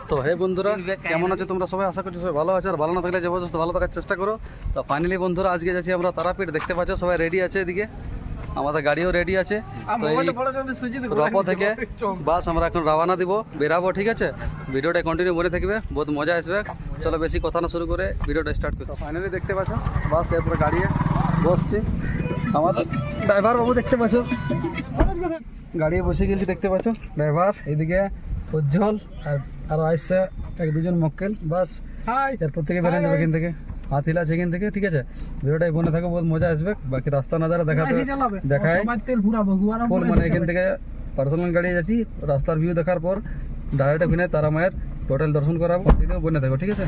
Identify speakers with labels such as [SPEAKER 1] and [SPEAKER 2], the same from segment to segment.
[SPEAKER 1] তো হে বন্ধুরা, কেমন আছো তোমরা সবাই? আশা করছি সবাই ভালো আছে, আর ভালো না থাকলে জবরদস্ত ভালো থাকার চেষ্টা করো। তো ফাইনালি বন্ধুরা, আজকে যাচ্ছি আমরা তারাপীঠ। দেখতে পাচ্ছ সবাই রেডি আছে, এদিকে আমাদের গাড়িও রেডি আছে। তো এই রপ থেকে বাস আমরা এখন রওনা দিব, বেরাবো। ঠিক আছে, ভিডিওটা কন্টিনিউ বলে থাকবে, বহুত মজা আসবে। চলো বেশি কথা না শুরু করে ভিডিওটা স্টার্ট করি। ফাইনালি দেখতে পাচ্ছ বাস এরপরে গাড়ি বসছি। আমাদের ড্রাইভার বাবু দেখতে পাচ্ছ, গাড়ি বসে গেছি। দেখতে পাচ্ছ ড্রাইভার, এইদিকে উজ্জ্বল আর আসছে এক দুজন মক্কেল। বাস এরপর থেকে বেরোন যাবে এখান থেকে, হাতিল আছে এখান থেকে। ঠিক আছে, ভিডিওটাই বনে থাকো, বহুত মজা আসবে। বাকি রাস্তা নাজারা দেখায় ফুল, মানে এখান থেকে পার্সোনাল গাড়ি যাচ্ছি। রাস্তার ভিউ দেখার পর ডাইরেক্ট এখানে তারা মায়ের টোটাল দর্শন করাবো। কন্টিনিউ বনে থাকো, ঠিক আছে।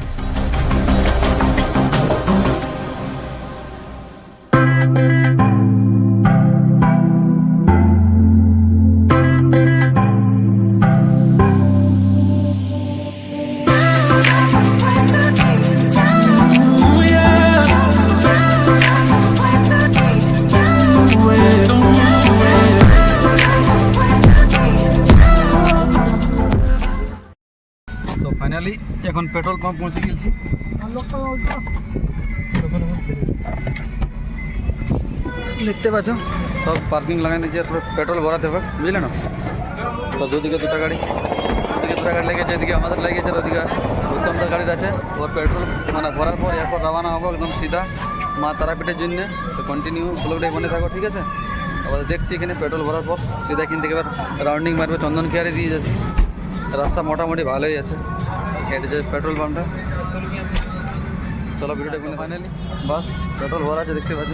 [SPEAKER 1] ফাইনালি এখন পেট্রোল পাম্প পৌঁছে গেছি। দেখতে পাচ্ছ সব পার্কিং লাগাই দিয়েছে, পেট্রোল ভরাতে হবে, বুঝলে না। তো দুদিকে দুটো গাড়ি লেগেছে, এদিকে আমাদের লেগেছে, ওদিকে উত্তমদার গাড়ি আছে। ওর পেট্রোল মানে ভরার পর এরপর রওনা হবো একদম সিধা মা তারাপীঠের জন্য। তো কন্টিনিউ ব্লগটাই বনে থাকো, ঠিক আছে। আবার দেখছি এখানে পেট্রোল ভরার পর সিধা কিনতে এবার রাউন্ডিং মারবে, চন্দন খেয়ারে দিয়ে যাচ্ছি। রাস্তা মোটামুটি ভালোই আছে, এটা যে পেট্রোল পাম্পটা। চলো ভিডিওটা বলে ফাইনালি বাস পেট্রোল ভরা আছে, দেখতে পাচ্ছ।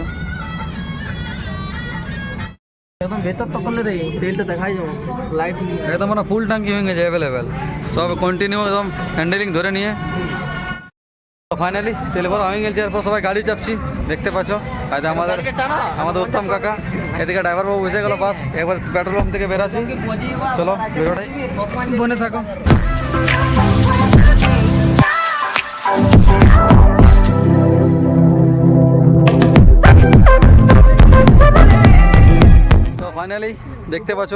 [SPEAKER 2] একদম ভেতর তো করলে রে তেলটা দেখাই যাবে, লাইট
[SPEAKER 1] একদম মানে ফুল ট্যাঙ্কি হয়ে গেছে, অ্যাভেলেবেল সব কন্টিনিউ একদম হ্যান্ডেলিং ধরে নিয়ে। ফাইনালি তেল ভরা হয়ে গেছে, এরপর সবাই গাড়ি চাপছি। দেখতে পাচ্ছ আমাদের উত্তম কাকা, এদিকে ড্রাইভার বাবু বসে গেল। বাস একবার পেট্রোল পাম্প থেকে বেরাচ্ছি। চলো ভিডিওটাই বনে থাকো। তো ফাইনালি দেখতে পাচ্ছ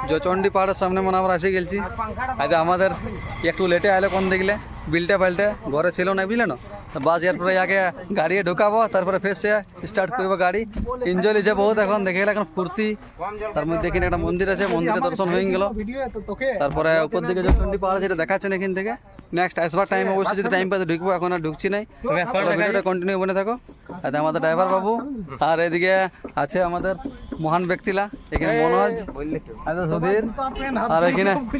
[SPEAKER 1] জয়চন্ডী পাহাড়ের সামনে মানে আমরা এসে গেছি। আজ আমাদের একটু লেটে আইলে কোন দেখলে বিলটা পাল্টে ঘরে ছিল না, বুঝলে না। বাস এরপরে আগে গাড়ি ঢুকাবো, তারপরে ফের সে স্টার্ট করবো গাড়ি। এনজয় লিছে বহুত, এখন দেখে গেলে এখন ফুর্তি। তার মধ্যে এখানে একটা মন্দির আছে, মন্দিরে দর্শন হয়ে গেল। তারপরে উপর দিকে জয়চন্ডী পাহাড় যেটা দেখাচ্ছেন এখান থেকে। নেক্সট আসবার টাইম অবশ্যই যদি টাইম পাতে ঢুকবো, এখন আর ঢুকছি নাই। ভিডিওটা কন্টিনিউ বনে থাকো। আর আমাদের ড্রাইভার বাবু, আর এদিকে আছে আমাদের মহান ব্যক্তিরা, এখানে মনোজ, সুধীর, আর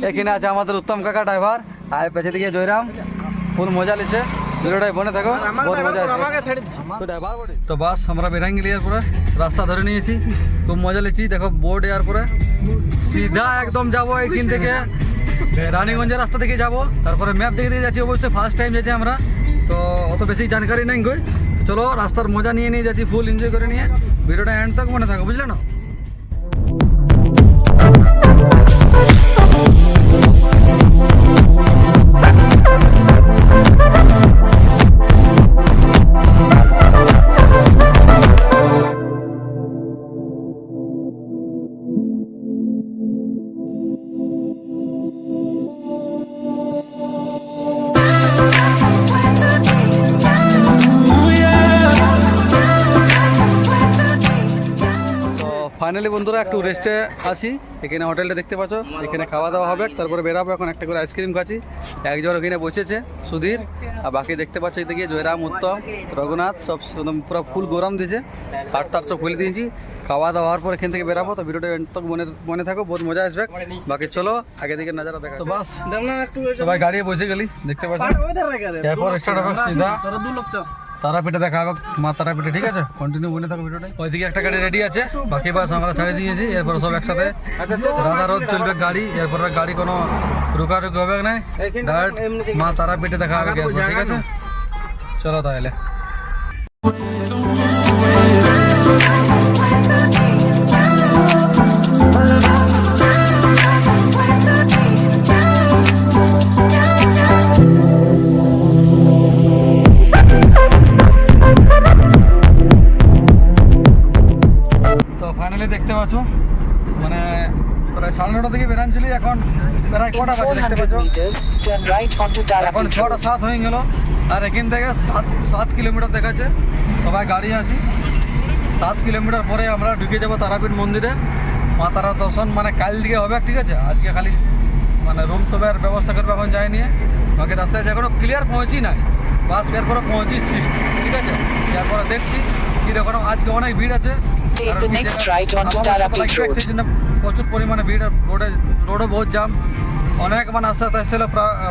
[SPEAKER 1] এখানে আছে আমাদের উত্তম কাকা ড্রাইভার, আর পেছে দিকে জয়রাম। ফুল মজা লিছে, ভিডিওটাই বনে থাকো, বহুত মজা আছে। তো বাস আমরা বেরাই গেলি, এরপরে রাস্তা ধরে নিয়েছি, খুব মজা লিছি। দেখো বোর্ড, এরপরে সিধা একদম যাবো এখান থেকে রানীগঞ্জের রাস্তা থেকে যাবো। তারপরে ম্যাপ দেখে দিয়ে যাচ্ছি, অবশ্যই ফার্স্ট টাইম যাচ্ছি আমরা, তো অত বেশি জানকারি নেই গই। চলো রাস্তার মজা নিয়ে নিয়ে যাচ্ছি, ফুল এনজয় করে নিয়ে। ভিডিওটা এন্ড তক মনে থাকো, বুঝলে না। ফাইনালি বন্ধুরা একটু রেস্টে আছি, এখানে হোটেলটা দেখতে পাচ্ছ, এখানে খাওয়া দাওয়া হবে, তারপরে বেরাবো। এখন একটা করে আইসক্রিম খাচ্ছি। একজন ওখানে বসেছে সুধীর, আর বাকি দেখতে পাচ্ছ এদিকে জয়রাম, উত্তম, রঘুনাথ, সব পুরো ফুল গরম দিয়েছে, 60-70 খুলে দিয়েছি। খাওয়া দাওয়ার পর এখান থেকে বেরাবো। তো ভিডিওটা তক মনে থাকো, বহুত মজা আসবে। বাকি চলো আগে দিকে নজর দেখা। তো বাস সবাই গাড়ি বসে গেলি, দেখতে পাচ্ছ। এরপর স্টার্ট হবে সিধা তারাপীঠে দেখা হবে, মা তারাপীঠে। ঠিক আছে, কন্টিনিউ বলে থাকো ভিডিওটা। ওইদিকে একটা গাড়ি রেডি আছে, বাকি বাস আমরা ছেড়ে দিয়েছি। এরপর সব একসাথে রাধা রোড চলবে গাড়ি, এরপর গাড়ি কোনো রুকারুকি হবে না, ডাইরেক্ট মা তারাপীঠে দেখা হবে। ঠিক আছে, চলো তাহলে। 6টা থেকে বেরাচ্ছিলি, এখন প্রায় কটা বাজে দেখতে
[SPEAKER 3] 400
[SPEAKER 1] পাচ্ছ,
[SPEAKER 3] meters, turn right onto
[SPEAKER 1] এখন
[SPEAKER 3] Tarapet
[SPEAKER 1] 6টা
[SPEAKER 3] Road.
[SPEAKER 1] 7 হয়ে গেল। আর এখান থেকে 7 কিলোমিটার দেখাচ্ছে, সবাই গাড়ি আছি। 7 কিলোমিটার পরে আমরা ঢুকে যাবো তারাপীঠ মন্দিরে। মা তারার দর্শন মানে কাল দিকে হবে, ঠিক আছে? আজকে খালি মানে রুম টুমের ব্যবস্থা করবে, এখন যায়নি। বাকি রাস্তায় এখনো ক্লিয়ার পৌঁছি নাই, বাস এরপরে পৌঁছেছি, ঠিক আছে? এরপরে দেখছি কি দেখো, আজকে অনেক ভিড় আছে।
[SPEAKER 3] Take
[SPEAKER 1] কারণ
[SPEAKER 3] the
[SPEAKER 1] কি
[SPEAKER 3] next
[SPEAKER 1] জায়গা-
[SPEAKER 3] right onto
[SPEAKER 1] আমার
[SPEAKER 3] Tarapet
[SPEAKER 1] লাগছে,
[SPEAKER 3] Road.
[SPEAKER 1] সেই জন্য প্রচুর পরিমাণে ভিড়, রোডও বহুত জাম, অনেক মানে আস্তে আস্তে আসতে হলো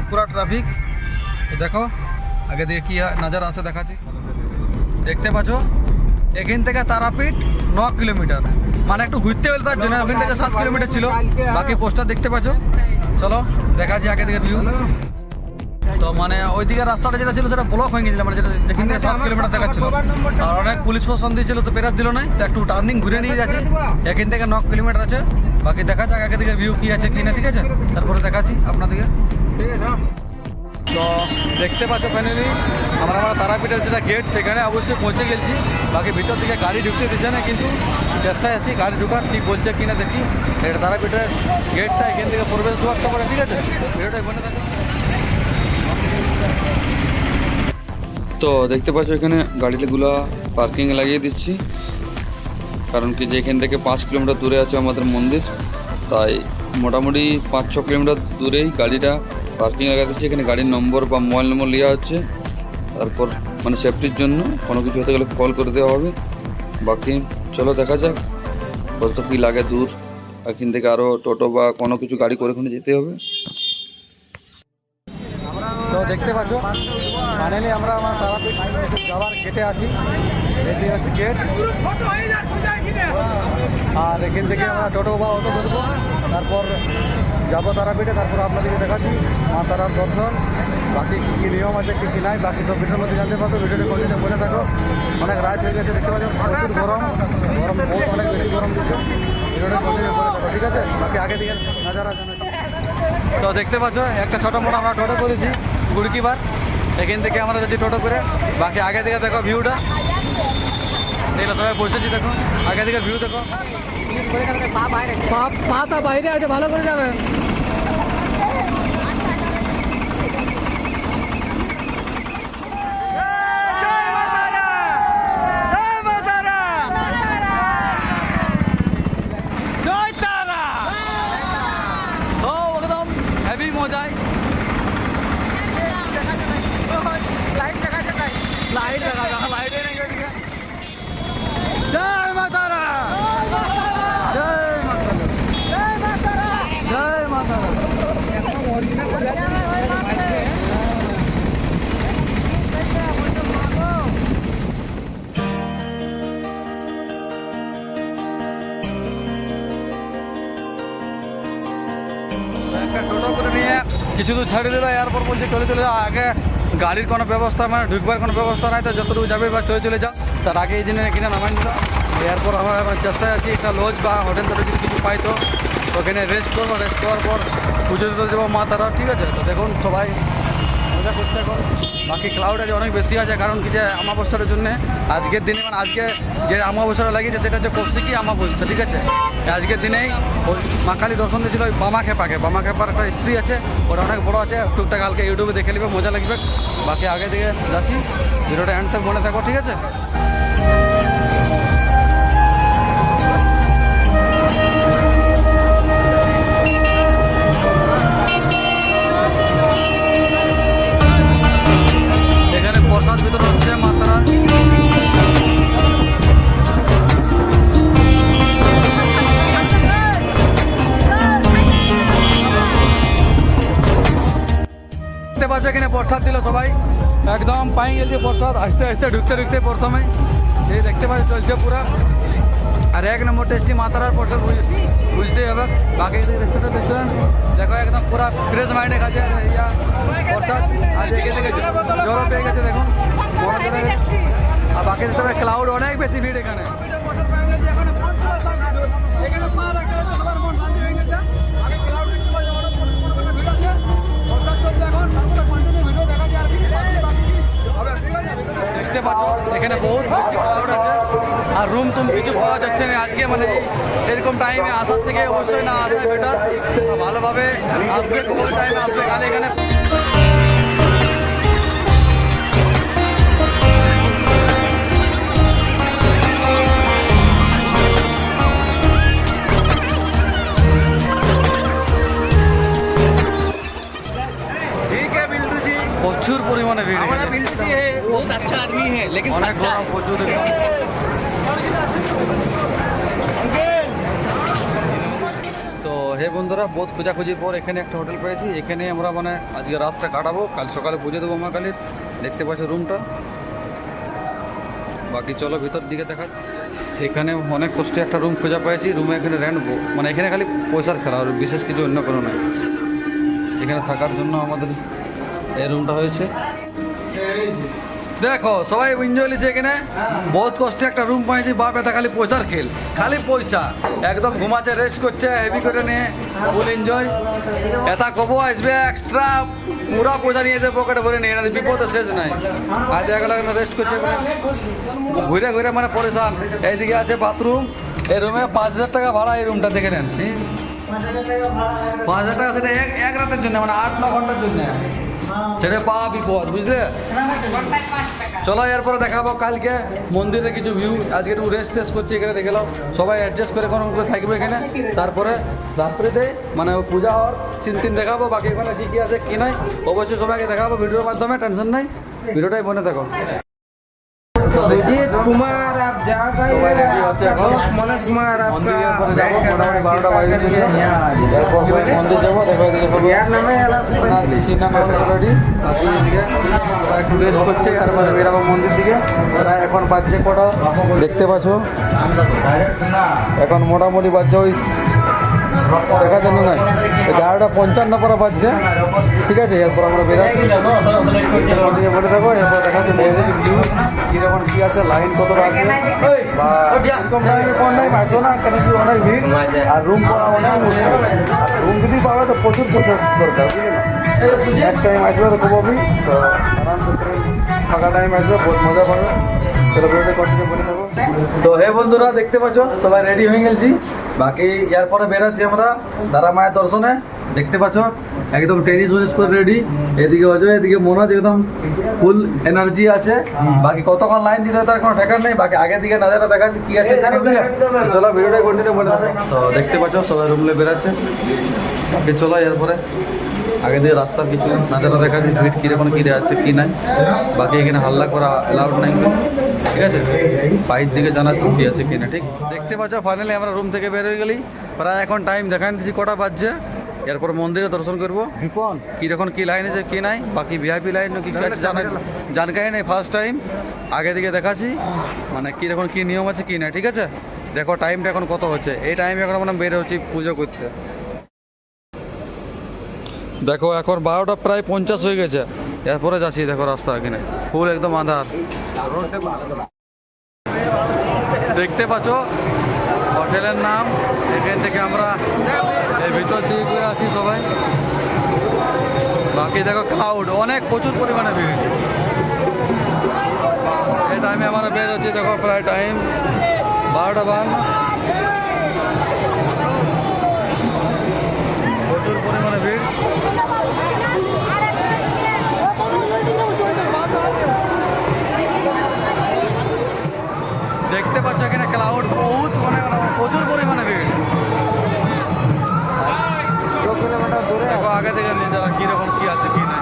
[SPEAKER 1] পুরা ট্রাফিক। দেখো আগে দিকে কি নজর আসে দেখাচ্ছি। দেখতে পাচ্ছ এখান থেকে তারাপীঠ 9 কিলোমিটার, মানে একটু ঘুরতে হলে তার জন্য। ওখান থেকে 7 কিলোমিটার ছিল, বাকি পোস্টার দেখতে পাচ্ছ। চলো দেখাচ্ছি আগে দিকে ভিউ। তো মানে ওইদিকে রাস্তাটা যেটা ছিল সেটা ব্লক হয়ে গেছিল, মানে যেটা যেখান থেকে 7 কিলোমিটার দেখাচ্ছিল। আর অনেক পুলিশ প্রশাসন দিয়েছিল, তো বেরাত দিল না, তো একটু টার্নিং ঘুরে নিয়ে যাচ্ছে। এখান থেকে 9 কিলোমিটার আছে, বাকি দেখা যাক আগে দিকে ভিউ কি আছে কি না, ঠিক আছে? তারপরে দেখাচ্ছি আপনাদেরকে। তো দেখতে পাচ্ছ ফাইনালি আমরা তারাপীঠের যেটা গেট সেখানে অবশ্যই পৌঁছে গেছি। বাকি ভিতর দিকে গাড়ি ঢুকতে দিচ্ছে না, কিন্তু চেষ্টায় আছি গাড়ি ঢুকার, ঠিক বলছে কিনা দেখি। এটা তারাপীঠের গেটটা, এখান থেকে প্রবেশ দুয়ারটা করে, ঠিক আছে? ভিডিওটা বলে থাকে। তো দেখতে পাচ্ছ এখানে গাড়িগুলো পার্কিংয়ে লাগিয়ে দিচ্ছি, কারণ কি যে এখান থেকে 5 কিলোমিটার দূরে আছে আমাদের মন্দির, তাই মোটামুটি 5-6 কিলোমিটার দূরেই গাড়িটা পার্কিং লাগা দিচ্ছি। এখানে গাড়ির নম্বর বা মোবাইল নম্বর নেওয়া হচ্ছে, তারপর মানে সেফটির জন্য কোনো কিছু হতে গেলে কল করে দেওয়া হবে। বাকি চলো দেখা যাক কত কী লাগে দূর, এখান থেকে আরও টোটো বা কোনো কিছু গাড়ি করে ওখানে যেতে হবে। তো দেখতে পাচ্ছ ফাইনালি আমরা আমার তারাপীঠ যাওয়ার গেটে আছি। এটি হচ্ছে গেট, আর এখান থেকে আমরা টোটো বা অটো ধরবো, তারপর যাবো তারাপীঠে। তারপর আপনাদেরকে দেখাচ্ছি মা তারার দর্শন, বাকি কী কী নিয়ম আছে কী কী নাই, বাকি সব ভিডিওর মধ্যে জানতে পারবো। ভিডিওটি কন্টিনিউ করে থাকো। অনেক রাত হয়ে গেছে, দেখতে পাচ্ছ প্রচুর গরম, বহুত অনেক বেশি গরম দিচ্ছে। ভিডিওটা কন্টিনিউ করে থাকো, ঠিক আছে? বাকি আগে দিকে নাজারা জানাচ্ছি। তো দেখতে পাচ্ছ একটা ছোটো মোটো আমরা টোটো করেছি গুড়কিবার, এখান থেকে আমরা যাচ্ছি টোটো করে। বাকি আগে দিকে দেখো ভিউটা, দেখলে সবাই বসেছি, দেখো আগে দিকে ভিউ দেখো। পাতা বাইরে আছে, ভালো করে যাবে। হেভি মজায় লাইট দেখা যায়, লাইট নেই। জয় মাতারা, জয় মাতারা, জয় মাতারা। একটা টোটো করে নিয়ে কিছু দূর ছাড়িয়ে দিল, এরপর বলছে চলে যাও। আগে গাড়ির কোনো ব্যবস্থা মানে ঢুকবার কোনো ব্যবস্থা নাই, তো যতটুকু যাবে বা চলে যাও। তার আগে এই জন্য কিনে নামাই দিল। এরপর আমরা চেষ্টায় আছি একটা লজ বা হোটেল যদি কিছু পাই তো ওখানে রেস্ট করবো। রেস্ট করার পর পুজো দিতে যাবো মা তারা, ঠিক আছে? তো দেখুন সবাই মজা করছে এখন। বাকি ক্লাউড আছে অনেক বেশি আছে, কারণ কি যে অমাবস্যার জন্য আজকের দিনে মানে আজকে যে অমাবস্যাটা লাগিয়েছে সেটা হচ্ছে কৌশিকী অমাবস্যা, ঠিক আছে? আজকের দিনেই ওই মা কালী দর্শন দিয়েছিল ওই বামা খেপার একটা স্ত্রী আছে, ওটা অনেক বড় আছে। টুকটাক কালকে ইউটিউবে দেখে নেবে, মজা লাগবে। বাকি আগে দিকে যাচ্ছি, ভিডিওটা এন্ড তক মনে থাকো, ঠিক আছে? এখানে প্রসাদ বিতরণ হচ্ছে মাতারা। দেখতে পাচ্ছ এখানে প্রসাদ দিল সবাই, একদম পাই গেছে প্রসাদ। আস্তে আস্তে ঢুকতে প্রথমে এই দেখতে পাচ্ছ চলছে পুরা। আর 1 নম্বর টেস্টি মাতারার প্রসাদ বুঝতেই হবে। বাকি রেস্টুরেন্ট দেখো একদম পুরা ফ্রেশ মাইন্ডে খাচ্ছে প্রসাদ। আজ এখান থেকে জলও পেয়ে গেছে, দেখুন মনে চলে গেছে। আর বাকি ক্লাউড অনেক বেশি ভিড় এখানে। দেখতে পাচ্ছ এখানে বহুত বেশি ক্রাউড আছে। আর রুম টুম কিছু পাওয়া যাচ্ছে না আজকে, মানে এরকম টাইমে আসার থেকে অবশ্যই না আসাই বেটার। ভালোভাবে আসবে, কোন টাইমে আসবে, খালি এখানে প্রচুর পরিমাণে ভিড়, অনেক গরম, প্রচুর। তো হে বন্ধুরা, বহুত খোঁজাখুঁজির পর এখানে একটা হোটেল পেয়েছি। এখানে আমরা মানে আজকে রাতটা কাটাবো, কাল সকালে পুজো দেবো মা কালীর। দেখতে পাচ্ছ রুমটা। বাকি চলো ভিতর দিকে দেখাচ্ছি। এখানে অনেক কষ্টে একটা রুম খোঁজা পেয়েছি। রুমে এখানে রেন্ট, মানে এখানে খালি পয়সার খেলা, আর বিশেষ কিছু অন্য কোনো নাই। এখানে থাকার জন্য আমাদের এই রুমটা হয়েছে। দেখো সবাই এনজয় লিছে এখানে, বহুত কষ্টে একটা রুম পাইছি। বাপ এটা খালি পয়সার খেল, খালি পয়সা। একদম ঘুমাচ্ছে, রেস্ট করছে, হেভি করে নিয়ে ফুল এনজয়। এটা কবো আসবে এক্সট্রা পুরা পয়সা নিয়ে যাবে পকেটে ভরে নিয়ে, বিপদে শেষ নাই। আর দেখা গেল রেস্ট করছে, ঘুরে ঘুরে মানে পরেশান। এইদিকে আছে বাথরুম। এই রুমে 5,000 টাকা ভাড়া। এই রুমটা দেখে নেন, 5,000 টাকা, সেটা এক রাতের জন্য, মানে 8-9 ঘন্টার জন্য। সেটা পাওয়া বিপদ, বুঝলে। চলো এরপরে দেখাবো কালকে মন্দিরে কিছু ভিউ। আজকে একটু রেস্ট টেস্ট করছি এখানে, দেখে নাও। সবাই অ্যাডজাস্ট করে কোনো করে থাকবে এখানে। তারপরে রাত্রিতে মানে পূজা হওয়ার সিন দেখাবো। বাকি এখানে কী কী আছে কী নাই অবশ্যই সবাইকে দেখাবো ভিডিওর মাধ্যমে। টেনশন নাই, ভিডিওটাই বনে থাকো।
[SPEAKER 2] अभिजीत कुमार आप जा गए, मनोज कुमार आपका
[SPEAKER 1] बारह बाजे मंदिर जाबो। देखो एदिके सब
[SPEAKER 2] यार नामे
[SPEAKER 1] একটু রেস্ট করছে। আর মানে বেরাবো মন্দির দিকে। ওরা এখন বাজছে কটা দেখতে পাচ্ছ, এখন মোটামুটি বাজছে ওই দেখার জন্য নাই, 11:55 পরে বাজছে। ঠিক আছে, এরপর আমরা বেরাচ্ছি, বলে থাকো। এরপর দেখাচ্ছি মন্দিরের ভিউ কীরকম কী আছে, লাইন কতটা আছে, বা এরকম টাইমে কোন টাইম আসবো না, কেন কি অনেক ভিড়। আর রুম পাওয়া অনেক মুশকিল। রুম যদি পাবে তো প্রচুর পয়সা দরকার, বুঝলি না। নেক্সট টাইম আসবে তো খুবই, তো আরামসে ফাঁকা টাইম আসবে, বহুত মজা পাবে। সেলিব্রেটে কন্টিনিউ করে থাকো। তো হে বন্ধুরা, দেখতে পাচ্ছ সবাই রেডি হয়ে গেছি। বাকি এরপরে বেরাচ্ছি আমরা দাদা মায়ের দর্শনে। দেখতে পাচ্ছ একদম টেনিস উনিস করে রেডি। এদিকে অজয়, এদিকে মনোজ, একদম ফুল এনার্জি আছে। বাকি কতক্ষণ লাইন দিতে হয় তার কোনো ঠেকার নেই। বাকি আগের দিকে নাজারা দেখাচ্ছি কি আছে, চলো ভিডিওটা কন্টিনিউ করে। তো দেখতে পাচ্ছ সবাই রুমলে বেরাচ্ছে। বাকি চলো এরপরে আগে দিয়ে রাস্তার কিছু নাজারা দেখাচ্ছি, ভিড় কীরকম কী আছে কী নাই। বাকি এখানে হাল্লা করা অ্যালাউড নাই, ঠিক আছে। বাইরের দিকে জানাচ্ছি কী আছে কি না। ঠিক দেখতে পাচ্ছ ফাইনালি আমরা রুম থেকে বের হয়ে গেলি। প্রায় এখন টাইম দেখান দিচ্ছি কটা বাজছে। এরপর মন্দিরে দর্শন করবো, কীরকম কী লাইন আছে কী নাই। বাকি ভিআইপি লাইন কী আছে জানকাই নেই, ফার্স্ট টাইম। আগে দিকে দেখাচ্ছি মানে কীরকম কী নিয়ম আছে কী নাই, ঠিক আছে। দেখো টাইমটা এখন কত হচ্ছে। এই টাইমে এখন আমরা বের হচ্ছি পুজো করতে। দেখো এখন 12টা প্রায় 50 হয়ে গেছে। এরপরে যাচ্ছি, দেখো রাস্তা এখানে ফুল একদম আঁধার। দেখতে পাচ্ছ হোটেলের নাম। এখান থেকে আমরা এই ভিতর দিকে ঘুরে আছি সবাই। বাকি দেখো ক্রাউড অনেক, প্রচুর পরিমাণে ভিড়। এই টাইমে আমরা বের হচ্ছি, দেখো প্রায় টাইম 12:52। প্রচুর পরিমাণে ভিড়। দেখতে পাচ্ছ এখানে ক্রাউড বহুত, মানে প্রচুর পরিমাণে ভিড়। দেখো আগে থেকে নিজেরা কীরকম কী আছে কি না।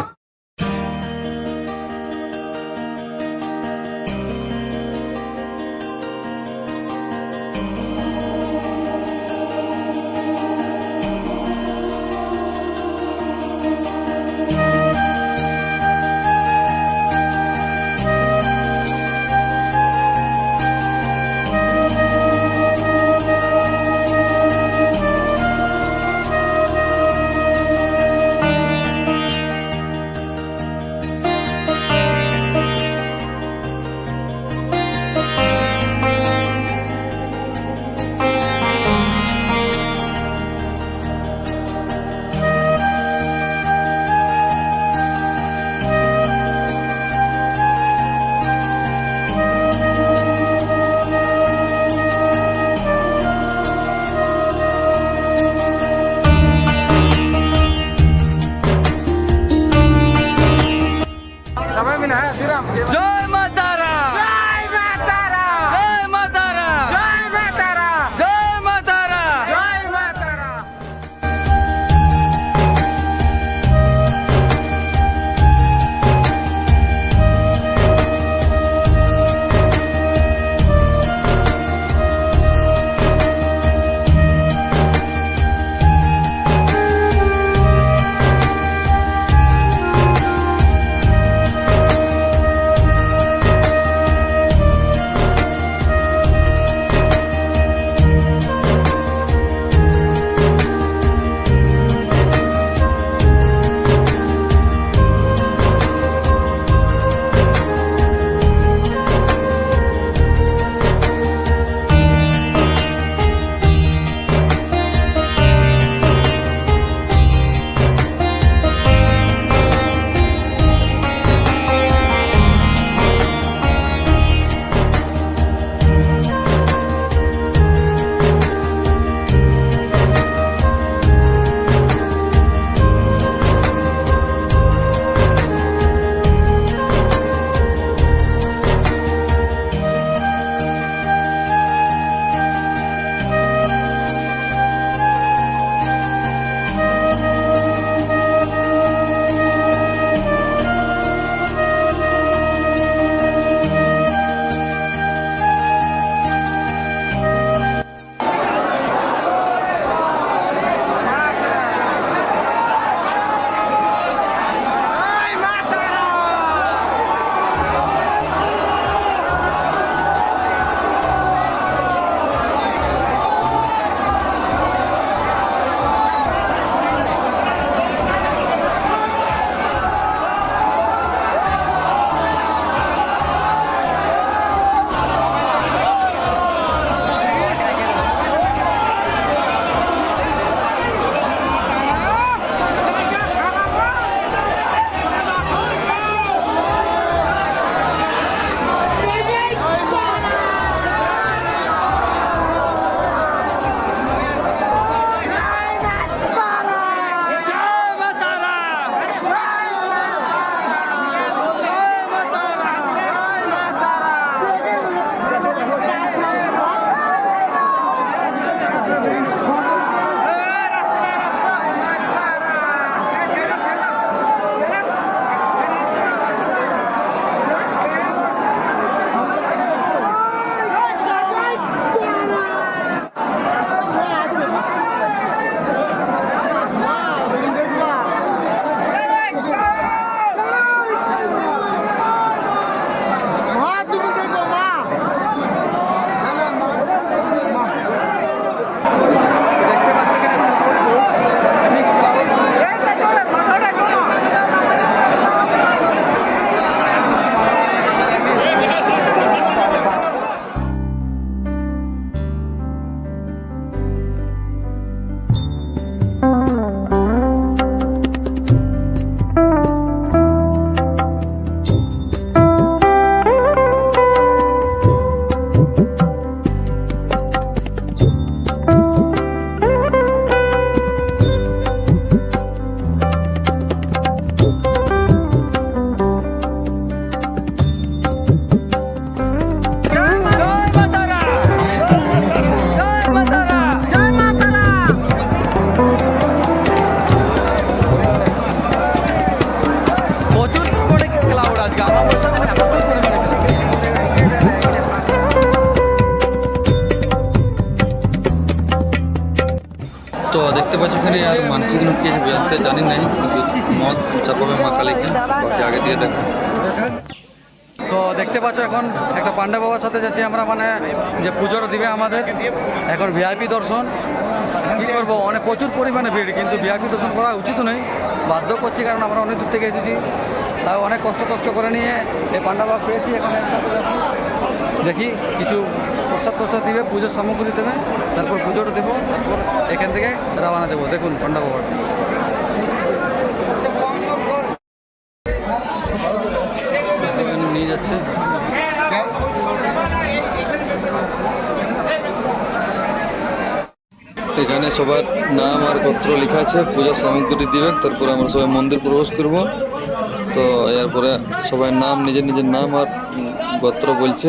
[SPEAKER 1] জয় মা তারা, জয় মা তারা, জয় মা তারা, জয় মা তারা। তো দেখতে পাচ্ছ এখানে আর মানসিক কি জানতে জানি নাই, কিন্তু মদ চাপাবে মা কালীকে, বাকি আগে দিয়ে দেখো। তো দেখতে পাচ্ছ এখন একটা পান্ডা বাবার সাথে যাচ্ছি আমরা, মানে যে পুজোটা দিবে আমাদের। এখন ভিআইপি দর্শন কী করবো, অনেক প্রচুর পরিমাণে ভিড়, কিন্তু ভিআইপি দর্শন করা উচিত নয়, বাধ্য করছি, কারণ আমরা অনেক দূর থেকে এসেছি। তাও অনেক কষ্ট করে নিয়ে এই পান্ডা বাবা পেয়েছি, এখন একসাথে যাচ্ছি। দেখি কিছু প্রসাদ দিবে, পুজোর সামগ্রী দেবে, তারপর পুজোটা দেবো, তারপর এখান থেকে রওনা দেবো। দেখুন পান্ডা বাবার নিয়ে যাচ্ছে। এখানে সবার নাম আর গোত্র লেখা আছে, পূজার সামগ্রী দিবে, তারপর আমরা সবাই মন্দির প্রবেশ করব। তো তো এরপরে সবাই নাম নিজের নিজের নাম আর গোত্র বলছে।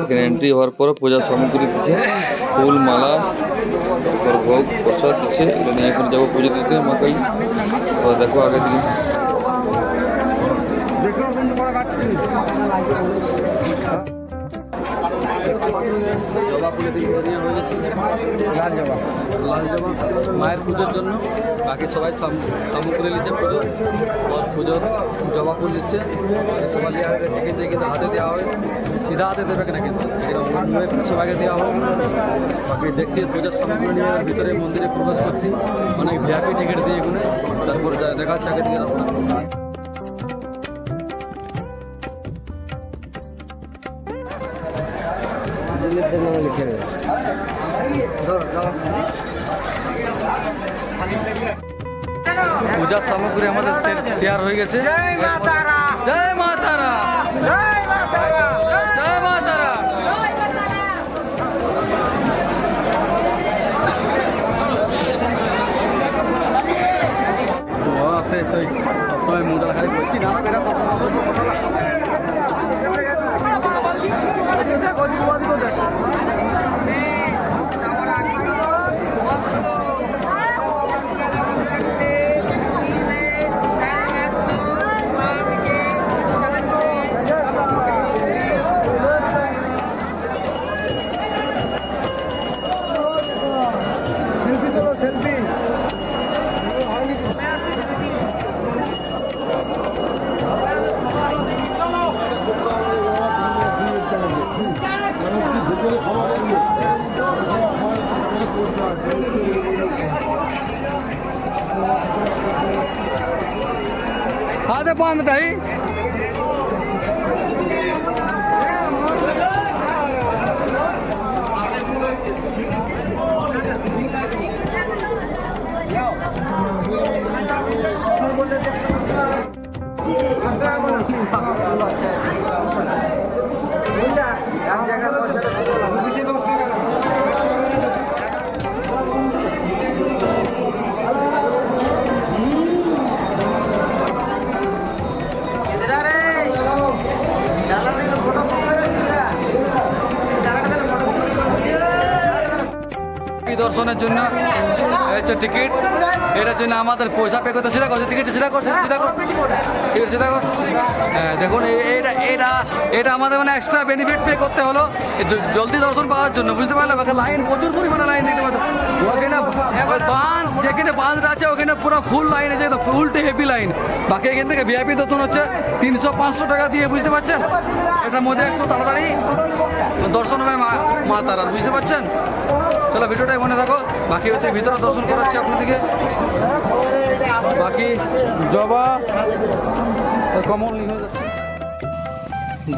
[SPEAKER 1] এখানে এন্ট্রি হওয়ার পরে পূজার সামগ্রী দিচ্ছে, ফুল মালা, তারপর ভোগ প্রসাদ দিচ্ছে। এটা নিয়ে এখন যাবো পুজো দিতে মাকাই। তো দেখো আগে দিকে জবা ফুলের দিন নেওয়া হয়ে গেছে। লাল জবা মায়ের পুজোর জন্য। বাকি সবাই সামগ্রী নিচ্ছে পুজোর। আর পুজোর জবা ফুল দিচ্ছে সবাই দেওয়া হয়ে গেছে, কিন্তু হাতে দেওয়া হয়, সিধা হাতে দেবে কিনা কিন্তু সবাইকে দেওয়া হয়। বাকি দেখছি পুজোর সামগ্রী নিয়ে ভিতরে মন্দিরে প্রবেশ করছি, অনেক ভিআইপি টিকিট দিয়ে এখানে। তারপর দেখা যাচ্ছে আগে দিকে রাস্তা। পূজার সামগ্রী আমাদের তৈরি হয়ে গেছে। জয় মা তারা, জয় মা তারা, জয় মা তারা, জয় মা তারা। মোটা খালি করছি না हाथे बांध भाई। দর্শনের জন্য হচ্ছে টিকিট। এটার জন্য আমাদের পয়সা পে করতে, সেটা করছে টিকিট, সেটা করছে, সেটা কর টিকিট, সেটা কর। হ্যাঁ দেখুন এটা এটা এটা আমাদের মানে এক্সট্রা বেনিফিট পে করতে হলো জলদি দর্শন পাওয়ার জন্য, বুঝতে পারলাম। লাইন প্রচুর পরিমাণে লাইন দেখতে পাচ্ছ। ওখানে বাঁধ যেখানে বাঁধটা আছে ওখানে পুরো ফুল লাইন আছে, ফুলটি হেভি লাইন। বাকি এখান থেকে ভিআইপি দর্শন হচ্ছে 300-500 টাকা দিয়ে, বুঝতে পারছেন। এটার মধ্যে একটু তাড়াতাড়ি দর্শন হবে মা তারার, বুঝতে পারছেন। চলো ভিডিওটাই মনে থাকো। বাকি হচ্ছে ভিতরে দর্শন করাচ্ছে আপনাদেরকে। বাকি জবা কমন হয়ে যাচ্ছে,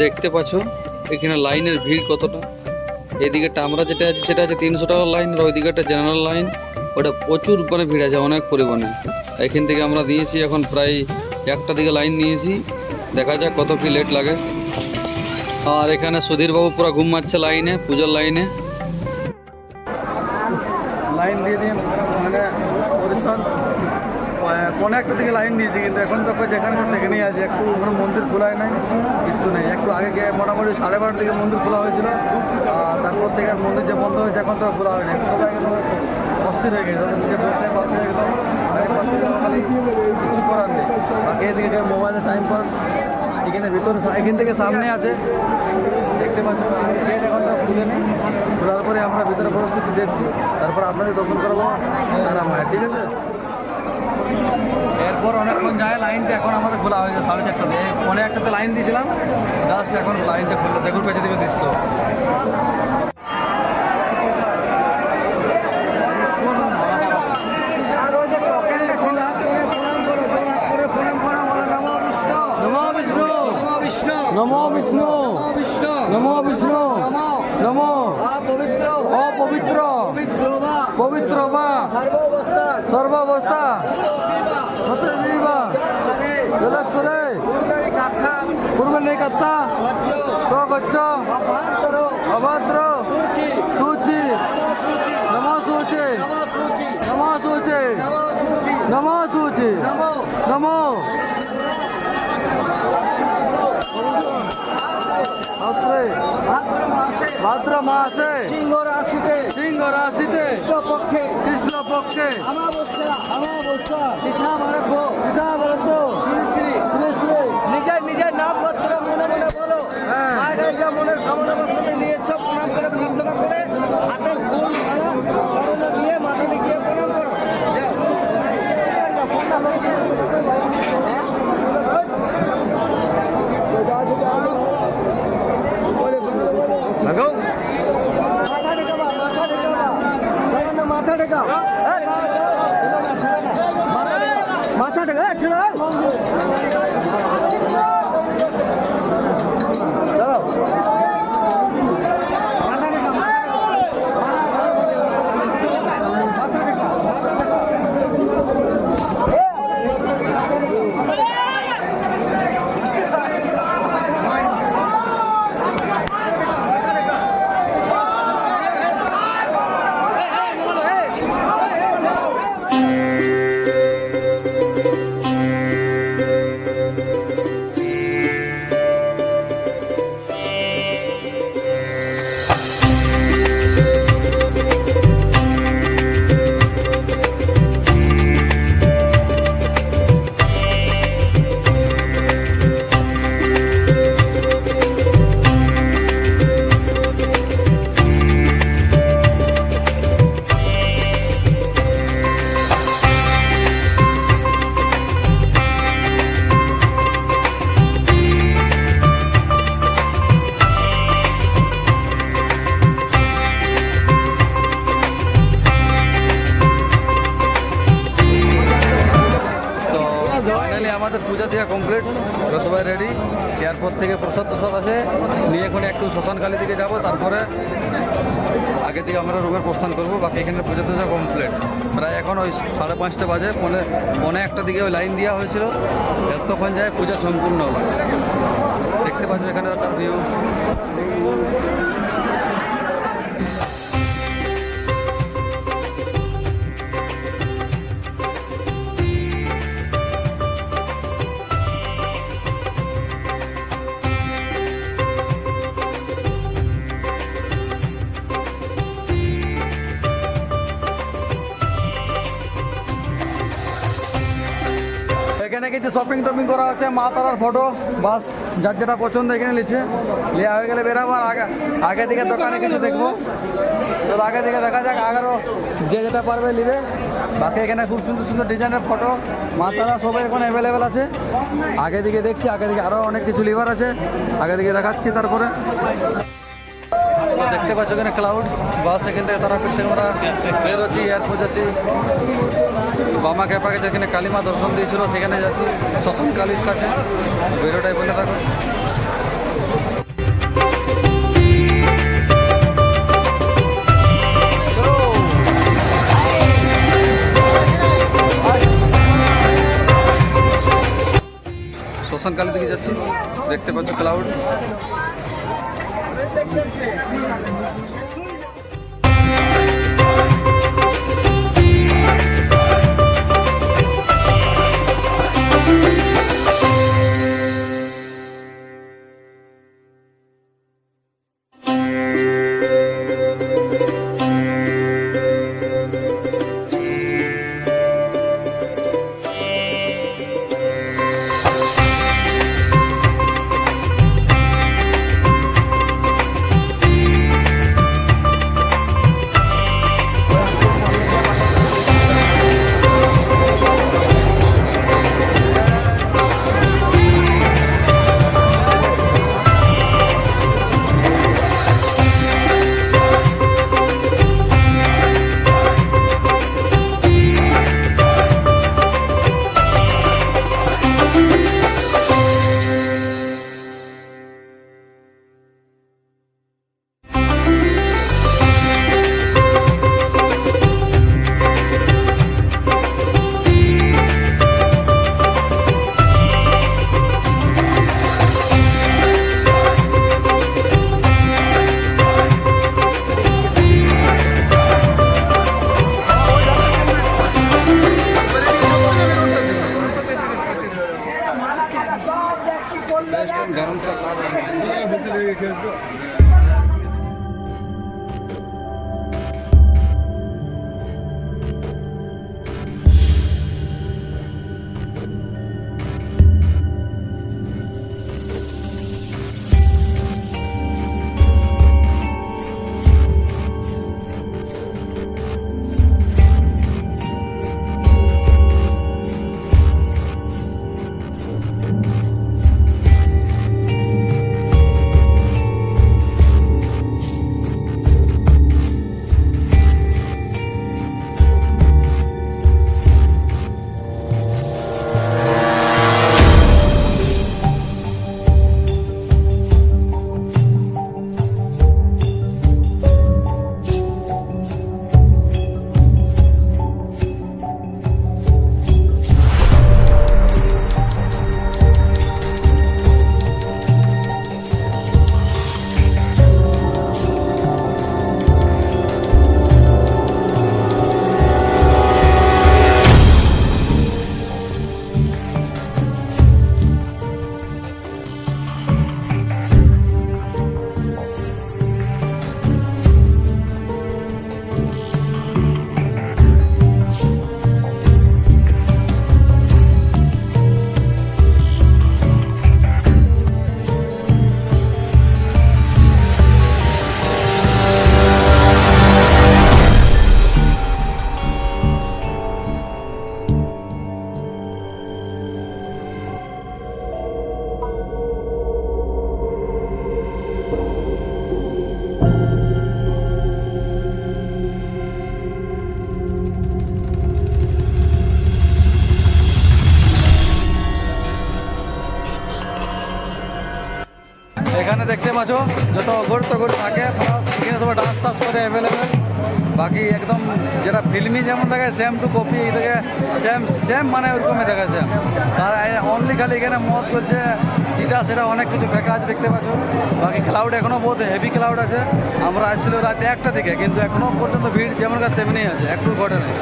[SPEAKER 1] দেখতে পাচ্ছ এখানে লাইনের ভিড় কতটা। এদিকেটা আমরা যেটা আছে সেটা আছে 300 টাকার লাইন, আর ওইদিকেটা জেনারেল লাইন, ওটা প্রচুর মানে ভিড় আছে, অনেক পরিমাণে। এখান থেকে আমরা দিয়েছি এখন প্রায় 1টা দিকে লাইন নিয়েছি, দেখা যাক কত কি লেট লাগে। আর এখানে সুধীরবাবু পুরো ঘুম মারছে লাইনে, পুজোর লাইনে। লাইন দিয়ে দিয়ে মানে পরিশ্রম 1:15 থেকে লাইন দিয়েছি, কিন্তু এখন তো যেখানে সেখানেই আছে। একটু কোনো মন্দির খোলায় নাই, কিচ্ছু নেই। একটু আগে গিয়ে মোটামুটি 12:30 দিকে মন্দির খোলা হয়েছিল, তারপর থেকে মন্দির যে বন্ধ হয়েছে এখন তো খোলা হয়নি। সবাই একদম অস্থির হয়ে গেছে, নিজে বসে পাশে একদম খালি কিছু করার নেই। বাকি এদিকে মোবাইলে টাইম পাস। এখানে ভিতরে এখান থেকে সামনে আছে দেখতে পাচ্ছি, গেট এখন তো খুলে নেই। খোলার পরে আমরা ভিতরে পরিস্থিতি দেখছি, তারপর আপনাদের দর্শন করবো তারা মায়ের, ঠিক আছে। এরপর অনেকক্ষণ যায়, লাইনটা এখন আমাদের খোলা হয়েছে 4:30-তে। 1:15-তে লাইন দিয়েছিলাম, জাস্ট এখন লাইনটা খুললো। দেখুন পেছনে দিকে দৃশ্য। নমো বিষ্ণু, নমো বিষ্ণু, নমো অপবিত্র পবিত্র বা সর্বাবস্থা জলেশ্বরে পূর্বে নিকত্তা প্রগচ্ছ অভদ্র সূচি নমো সূচি, নমো সূচি, নমো সূচি, নমো ভাদ্র মাসে
[SPEAKER 2] সিংহ রাশিতে
[SPEAKER 1] সিংহ রাশিতে
[SPEAKER 2] কৃষ্ণপক্ষে
[SPEAKER 1] কৃষ্ণ পক্ষে
[SPEAKER 2] অমাবস্যা পিঠা মারব্য শ্রী শ্রী নিজের নাম গোত্র মনে মনে বলো।
[SPEAKER 1] হ্যাঁ।
[SPEAKER 2] মায়ের এই যে মনের কামনা বাসনা নিয়ে সব প্রণাম করে প্রার্থনা করে হাতে ফুল মালা চরণে দিয়ে মাথায় গিয়ে প্রণাম করো।
[SPEAKER 1] দেখো
[SPEAKER 2] মাথা টেকা মাথা টেকা
[SPEAKER 1] আমাদের পূজা দেওয়া কমপ্লিট, সবাই রেডি। এয়ারপোর্ট থেকে প্রসাদ প্রসাদ আছে নিয়ে এখন একটু শ্মশানকালী দিকে যাব, তারপরে আগে থেকে আমরা রুমের প্রস্থান করবো। বাকি এখানে পূজা টুজা কমপ্লিট। প্রায় এখন ওই 5:30 বাজে, পৌনে একটা দিকে ওই লাইন দেওয়া হয়েছিল, এতক্ষণ যায় পূজা সম্পূর্ণ হলো। দেখতে পাচ্ছ এখানকার ভিউ। এখানে কিছু শপিং টপিং করা আছে, মা তারার ফটো, বাস যার যেটা পছন্দ এখানে নিচ্ছে। লিয়া হয়ে গেলে বেরাবো। আর আগে দিকে দোকানে কিছু দেখবো, তো আগে দিকে দেখা যাক, আগারও যে যেটা পারবে নিবে। বাকি এখানে খুব সুন্দর সুন্দর ডিজাইনের ফটো, মা তারা সবাই এখন অ্যাভেলেবেল আছে। আগে দিকে দেখছি, আগে দিকে আরও অনেক কিছু লিভার আছে, আগে দিকে দেখাচ্ছি। তারপরে দেখতে পাচ্ছ এখানে ক্লাউড বাস, এখান থেকে তারা পিছিয়ে আমরা বেরোচ্ছি, এয়ারপোর্ট যাচ্ছি। বামা ক্যাপাকে যেখানে কালীমা দর্শন দিয়েছিল সেখানে যাচ্ছি, শ্মশান কালীর কাছে। বেরোটাই বলে থাকো। শ্মশান কালীর দিকে যাচ্ছি, দেখতে পাচ্ছ ক্লাউড। এখানে দেখতে পাচ্ছ যত অগর তগর থাকে প্লাস এখানে সব ডান্স টাস করে অ্যাভেলেবেল। বাকি একদম যেটা ফিল্মি যেমন থাকে সেম টু কপি এই থেকে সেম সেম মানে ওরকমই থাকে সেম। আর অনলি খালি এখানে মত করছে এটা সেটা অনেক কিছু ফেঁকা আছে দেখতে পাচ্ছ। বাকি ক্লাউড এখনও বহুত হেভি ক্লাউড আছে। আমরা আসছিল রাতে 1টা থেকে, কিন্তু এখনও পর্যন্ত ভিড় যেমনকার তেমনি আছে, একটু ঘটে নেই।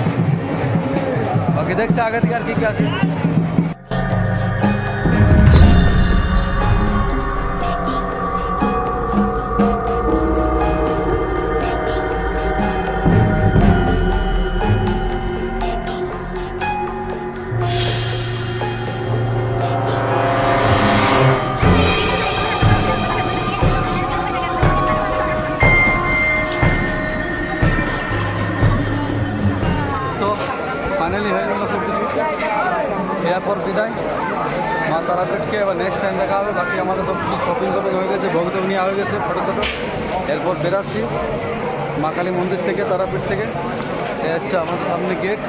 [SPEAKER 1] বাকি দেখছে আগে থেকে আর কি কি আছে। তো ফাইনালি হয়ে গেল সব কিছু। এরপর বিদায় মা তারাপীঠকে এবার নেক্সট টাইম দেখা হবে। বাকি আমাদের সব কিছু শপিং টপিং হয়ে গেছে, ভোগ টোগ নেওয়া হয়ে গেছে ছোটো ছোটো। এরপর বেরাচ্ছি মা কালী মন্দির থেকে, তারাপীঠ থেকে। এই হচ্ছে আমাদের সামনে গেট।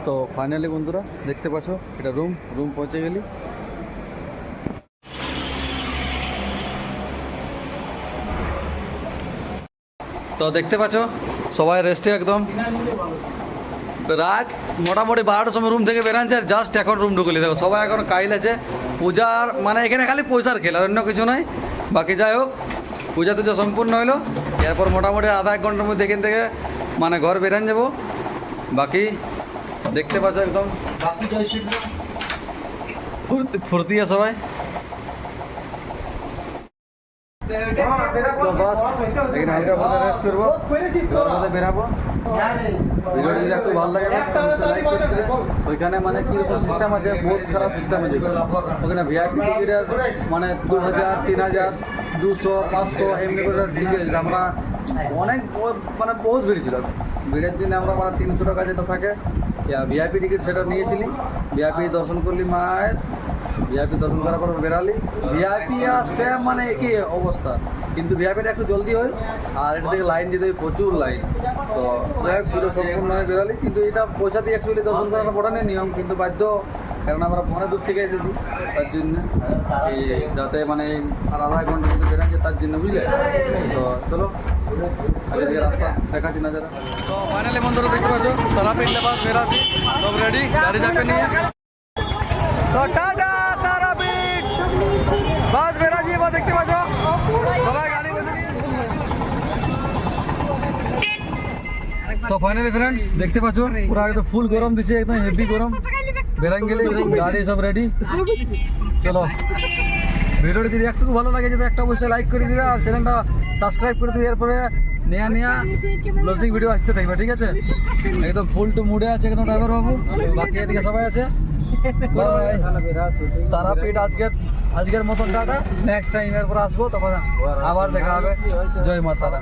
[SPEAKER 1] তো ফাইনালি বন্ধুরা দেখতে পাচ্ছ এটা রুম পৌঁছে গেলি। তো দেখতে পাচ্ছ সবাই রেস্টে একদম। রাত মোটামুটি 12টার সময় রুম থেকে বেরাচ্ছে, আর জাস্ট এখন রুম ঢুকলি। দেখো সবাই এখন কাইল আছে পূজার, মানে এখানে খালি পয়সার খেল আর অন্য কিছু নয়। বাকি যাই হোক পূজা টুজা সম্পূর্ণ হইলো। এরপর মোটামুটি আধা 1 ঘন্টার মধ্যে এখান থেকে মানে ঘর বেরান যাবো। বাকি দেখতে পাচ্ছ একদম ফুর্তি আছে সবাই। তো বাস এখানে হালকা ফুলকা রেস্ট করবো, মধ্যে বেরাবো। ভিডিওটি যদি একটু ভালো লাগে লাইক করে দিলে। ওইখানে মানে কীরকম সিস্টেম আছে, বহুত খারাপ সিস্টেম আছে ওখানে। ভিআইপি টিকিটের মানে 2000, 3000, 200, 500 এমনি করে টিকিট আছে। আমরা অনেক মানে বহুত ভিড় ছিল। ভিড়ের দিনে আমরা মানে 300 টাকা যেটা থাকে ভিআইপি টিকিট সেটা নিয়েছিলি। ভিআইপি দর্শন করলি মায়ের, ভিআইপি দর্শন করার পর বেরালি। ভিআইপি আর সেম মানে একই অবস্থা, কিন্তু ভিআইপিটা একটু জলদি হয় আর এটা থেকে লাইন দিতে হয় প্রচুর লাইন। তো যাই হোক পুরো সম্পূর্ণ হয়ে বেরালি। কিন্তু এটা পয়সা দিয়ে অ্যাকচুয়ালি দর্শন করানো পড়া নেই নিয়ম, কিন্তু বাধ্য, কারণ আমরা অনেক দূর থেকে এসেছি তার জন্য। এই যাতে মানে আর আধা ঘন্টার মধ্যে বেরাচ্ছে তার জন্য, বুঝলে। তো চলো আগে থেকে রাস্তা দেখাচ্ছি না যারা। তো ফাইনালি বন্ধুরা দেখতে পাচ্ছ তারাপীঠ লেবাস বেরাছি, সব রেডি, গাড়ি যাবে নিয়ে। তো টাটা তারাপীঠ বাস বেরাচ্ছি এবার দেখতে পাচ্ছ সবাই গাড়ি বসে নিয়ে। তো ফাইনালি ফ্রেন্ডস দেখতে পাচ্ছ পুরো একদম ফুল গরম দিচ্ছে, একদম হেভি গরম। বেরান গেলে গাড়ি সব রেডি। চলো ভিডিওটি যদি একটু ভালো লাগে যদি একটা অবশ্যই লাইক করে দিবে আর চ্যানেলটা সাবস্ক্রাইব করে দিবে। এরপরে নেয়া ব্লগিং ভিডিও আসতে থাকবে, ঠিক আছে। একদম ফুল টু মুডে আছে একদম ড্রাইভার বাবু, বাকি এদিকে সবাই আছে। তারাপীঠ আজকের মতন টাটা, নেক্সট টাইম এরপর আসবো, তখন আবার দেখা হবে। জয় মা তারা।